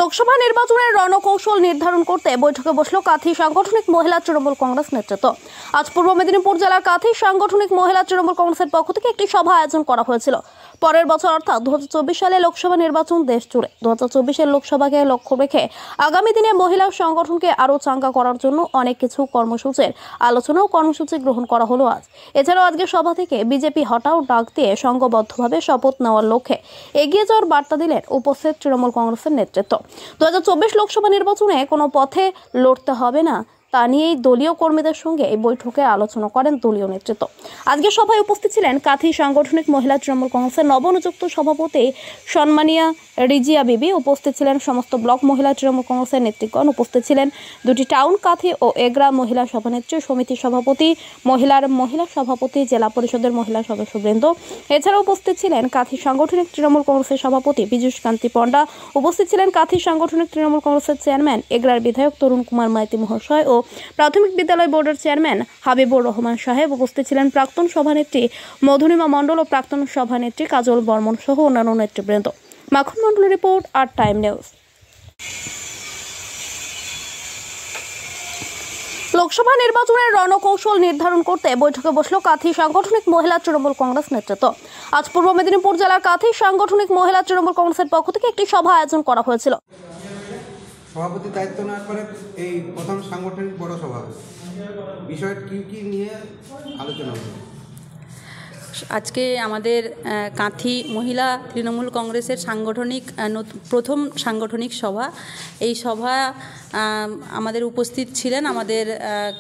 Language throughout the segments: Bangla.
লোকসভা নির্বাচনের রণকৌশল নির্ধারণ করতে বৈঠকে বসলো কাঁথি সাংগঠনিক মহিলা তৃণমূল কংগ্রেস নেতৃত্ব। আজ পূর্ব মেদিনীপুর জেলার কাঁথি সাংগঠনিক মহিলা তৃণমূল কংগ্রেসের পক্ষ থেকে একটি সভা আয়োজন করা হয়েছিল। পরের বছর অর্থাৎ 2024 সালে লোকসভা নির্বাচন দেশ জুড়ে 2024 লোকসভাকে লক্ষ্য রেখে আগামী দিনে মহিলা সংগঠনকে আরও চাঙ্গা করার জন্য অনেক কিছু কর্মসূচির আলোচনা ও কর্মসূচি গ্রহণ করা হলো আজ। এছাড়াও আজকে সভা থেকে বিজেপি হটাও ডাক দিয়ে সংঘবদ্ধভাবে শপথ নেওয়ার লক্ষ্যে এগিয়ে যাওয়ার বার্তা দিলেন উপস্থিত তৃণমূল কংগ্রেসের নেতৃত্ব। 2024 লোকসভা নির্বাচনে কোনো পথে লড়তে হবে না তা নিয়েই দলীয় কর্মীদের সঙ্গে এই বৈঠকে আলোচনা করেন দলীয় নেতৃত্ব। আজকে সভায় উপস্থিত ছিলেন কাঁথি সাংগঠনিক মহিলা তৃণমূল কংগ্রেসের নবনিযুক্ত সভাপতি সম্মানিয়া রিজিয়া বিবি, উপস্থিত ছিলেন সমস্ত ব্লক মহিলা তৃণমূল কংগ্রেসের নেতৃত্বগণ, উপস্থিত ছিলেন দুটি টাউন কাঁথি ও এগরা মহিলা সভানেত্রী সমিতির সভাপতি, মহিলা সভাপতি, জেলা পরিষদের মহিলা সদস্যবৃন্দ। এছাড়াও উপস্থিত ছিলেন কাঁথি সাংগঠনিক তৃণমূল কংগ্রেসের সভাপতি পীযূষ কান্তি পণ্ডা, উপস্থিত ছিলেন কাঁথি সাংগঠনিক তৃণমূল কংগ্রেসের চেয়ারম্যান এগরার বিধায়ক তরুণ কুমার মাইতি মহাশয় ও প্রাথমিক বিদ্যালয় বোর্ডের চেয়ারম্যান হাবিবুর রহমান সাহেব। উপস্থিত ছিলেন প্রাক্তন সভানেত্রী মধুরিমা মণ্ডল ও প্রাক্তন সভানেত্রী কাজল বর্মন সহ অন্যান্য নেতৃবৃন্দ। মাখন মণ্ডলের রিপোর্ট, আর টাইম নিউজ। লোকসভা নির্বাচনের রণকৌশল নির্ধারণ করতে বৈঠকে বসলো কাঁথি সাংগঠনিক মহিলা তৃণমূল কংগ্রেস নেতৃত্ব। আজ পূর্ব মেদিনীপুর জেলার কাঁথি সাংগঠনিক মহিলা তৃণমূল কংগ্রেসের পক্ষ থেকে একটি সভা আয়োজন করা হয়েছিল। সভাপতি দায়িত্ব নেওয়ার পরে এই প্রথম সাংগঠনিক বড় সভা, বিষয়টা কি নিয়ে আলোচনা হবে? আজকে আমাদের কাঁথি মহিলা তৃণমূল কংগ্রেসের প্রথম সাংগঠনিক সভা। এই সভা আমাদের উপস্থিত ছিলেন আমাদের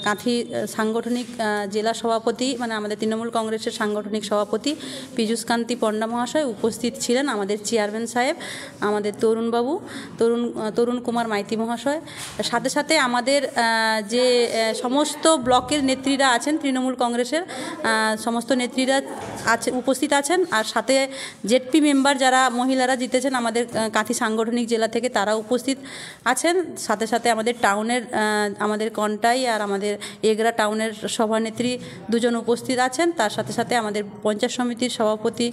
কাঁথি সাংগঠনিক জেলা সভাপতি, মানে আমাদের তৃণমূল কংগ্রেসের সাংগঠনিক সভাপতি পীযূষ কান্তি পণ্ডা মহাশয়, উপস্থিত ছিলেন আমাদের চেয়ারম্যান সাহেব, আমাদের তরুণ কুমার মাইতি মহাশয়, সাথে সাথে আমাদের যে সমস্ত ব্লকের নেত্রীরা আছেন, তৃণমূল কংগ্রেসের সমস্ত নেত্রীরা উপস্থিত আছেন, আর সাথে জেডপি মেম্বার যারা মহিলারা জিতেছেন আমাদের কাঁথি সাংগঠনিক জেলা থেকে তারা উপস্থিত আছেন। সাথে সাথে আমাদের টাউনের আমাদের কন্টাই আর আমাদের এগরা টাউনের সভানেত্রী দুজন উপস্থিত আছেন। তার সাথে সাথে আমাদের পঞ্চায়েত সমিতির সভাপতি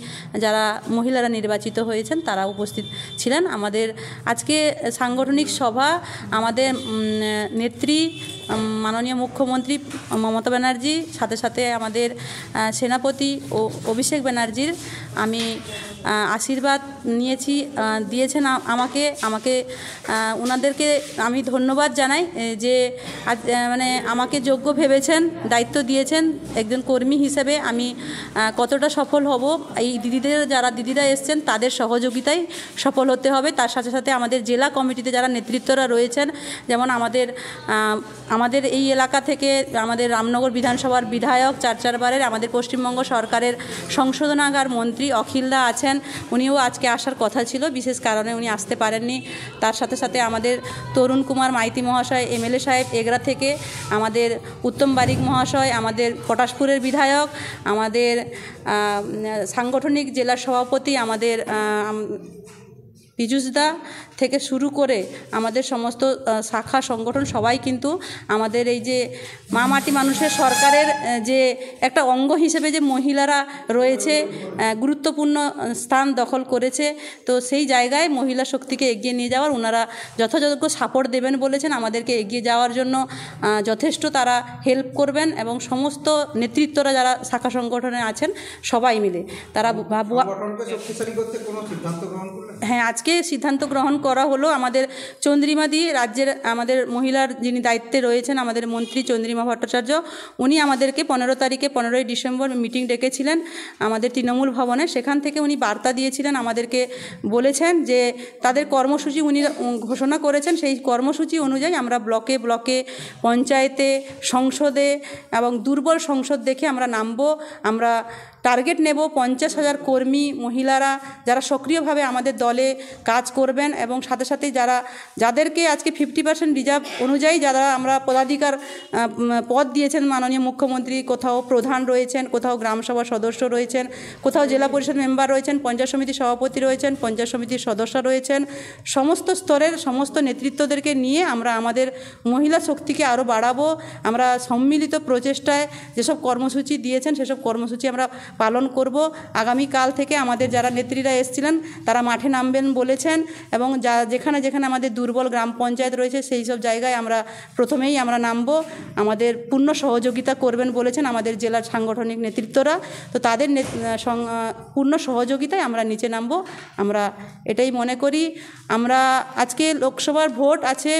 যারা মহিলারা নির্বাচিত হয়েছেন তারা উপস্থিত ছিলেন। আমাদের আজকে সাংগঠনিক সভা আমাদের নেত্রী মাননীয় মুখ্যমন্ত্রী মমতা ব্যানার্জি, সাথে সাথে আমাদের সেনাপতি ও অভিষেক ব্যানার্জির আমি আশীর্বাদ দিয়েছেন আমাকে ওনাদেরকে আমি ধন্যবাদ জানাই যে মানে আমাকে যোগ্য ভেবেছেন, দায়িত্ব দিয়েছেন। একজন কর্মী হিসেবে আমি কতটা সফল হব, এই দিদিরা এসছেন তাদের সহযোগিতায় সফল হতে হবে। তার সাথে সাথে আমাদের জেলা কমিটিতে যারা নেতৃত্বরা রয়েছেন, যেমন আমাদের এই এলাকা থেকে আমাদের রামনগর বিধানসভার বিধায়ক 4 বারের, আমাদের পশ্চিমবঙ্গ সরকারের সংশোধনাগার মন্ত্রী অখিলদা আছেন, উনিও আজকে আসার কথা ছিল, বিশেষ কারণে উনি আসতে পারেননি। তার সাথে সাথে আমাদের তরুণ কুমার মাইতি মহাশয় এমএলএ সাহেব এগরা থেকে, আমাদের উত্তম বারিক মহাশয় আমাদের পটাশপুরের বিধায়ক, আমাদের সাংগঠনিক জেলা সভাপতি আমাদের পীযূষদা থেকে শুরু করে আমাদের সমস্ত শাখা সংগঠন সবাই কিন্তু আমাদের এই যে মা মাটি মানুষের সরকারের যে একটা অঙ্গ হিসেবে যে মহিলারা রয়েছে, গুরুত্বপূর্ণ স্থান দখল করেছে। তো সেই জায়গায় মহিলা শক্তিকে এগিয়ে নিয়ে যাওয়ার ওনারা যথাযোগ্য সাপোর্ট দেবেন বলেছেন, আমাদেরকে এগিয়ে যাওয়ার জন্য যথেষ্ট তারা হেল্প করবেন, এবং সমস্ত নেতৃত্বরা যারা শাখা সংগঠনে আছেন সবাই মিলে তারা হ্যাঁ আজকে সিদ্ধান্ত গ্রহণ করা হলো। আমাদের চন্দ্রিমাদি রাজ্যের আমাদের মহিলার যিনি দায়িত্বে রয়েছেন, আমাদের মন্ত্রী চন্দ্রিমা ভট্টাচার্য, উনি আমাদেরকে 15 ডিসেম্বর মিটিং ডেকেছিলেন আমাদের তৃণমূল ভবনে। সেখান থেকে উনি বার্তা দিয়েছিলেন, আমাদেরকে বলেছেন যে তাদের কর্মসূচি উনি ঘোষণা করেছেন, সেই কর্মসূচি অনুযায়ী আমরা ব্লকে পঞ্চায়েতে, সংসদে এবং দুর্বল সংসদ দেখে আমরা নামবো। আমরা টার্গেট নেব 50,000 কর্মী মহিলারা যারা সক্রিয়ভাবে আমাদের দলে কাজ করবেন, এবং সাথে সাথে যাদেরকে আজকে 50% রিজার্ভ অনুযায়ী যারা আমরা পদাধিকার পদ দিয়েছেন মাননীয় মুখ্যমন্ত্রী, কোথাও প্রধান রয়েছেন, কোথাও গ্রামসভা সদস্য রয়েছেন, কোথাও জেলা পরিষদ মেম্বার রয়েছেন, পঞ্চায়েত সমিতির সভাপতি রয়েছেন, পঞ্চায়েত সমিতির সদস্য রয়েছেন, সমস্ত স্তরের সমস্ত নেতৃত্বদেরকে নিয়ে আমরা আমাদের মহিলা শক্তিকে আরও বাড়াবো। আমরা সম্মিলিত প্রচেষ্টায় যেসব কর্মসূচি দিয়েছেন সেসব কর্মসূচি আমরা পালন করব। আগামীকাল থেকে আমাদের যারা নেত্রীরা এসেছিলেন তারা মাঠে নামবেন বলেছেন, এবং যেখানে যেখানে আমাদের দুর্বল গ্রাম পঞ্চায়েত রয়েছে সেই সব জায়গায় আমরা প্রথমেই আমরা নামব। আমাদের পূর্ণ সহযোগিতা করবেন বলেছেন আমাদের জেলার সাংগঠনিক নেতৃত্বরা। তো তাদের পূর্ণ সহযোগিতায় আমরা নিচে নামব। আমরা এটাই মনে করি। আমরা আজকে লোকসভার ভোট আছে,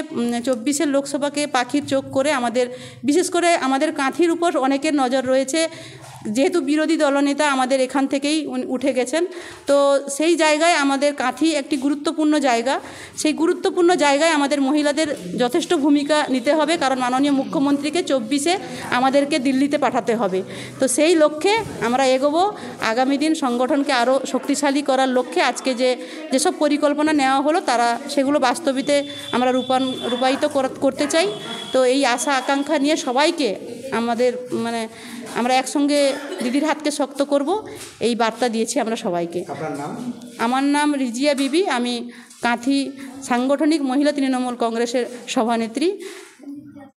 24-এর লোকসভাকে পাখির চোখ করে আমাদের, বিশেষ করে আমাদের কাঁথির উপর অনেকের নজর রয়েছে, যেহেতু বিরোধী দলনেতা আমাদের এখান থেকেই উঠে গেছেন। তো সেই জায়গায় আমাদের কাঁথি একটি গুরুত্বপূর্ণ জায়গা। সেই গুরুত্বপূর্ণ জায়গায় আমাদের মহিলাদের যথেষ্ট ভূমিকা নিতে হবে, কারণ মাননীয় মুখ্যমন্ত্রীকে 24-এ আমাদেরকে দিল্লিতে পাঠাতে হবে। তো সেই লক্ষ্যে আমরা এগোবো। আগামী দিন সংগঠনকে আরও শক্তিশালী করার লক্ষ্যে আজকে যেসব পরিকল্পনা নেওয়া হলো তারা সেগুলো বাস্তবিতে আমরা রূপায়িত করতে চাই। তো এই আশা আকাঙ্ক্ষা নিয়ে সবাইকে আমাদের আমরা একসঙ্গে দিদির হাতকে শক্ত করব, এই বার্তা দিয়েছি আমরা সবাইকে। আপনার নাম? আমার নাম রিজিয়া বিবি, আমি কাঁথি সাংগঠনিক মহিলা তৃণমূল কংগ্রেসের সভানেত্রী।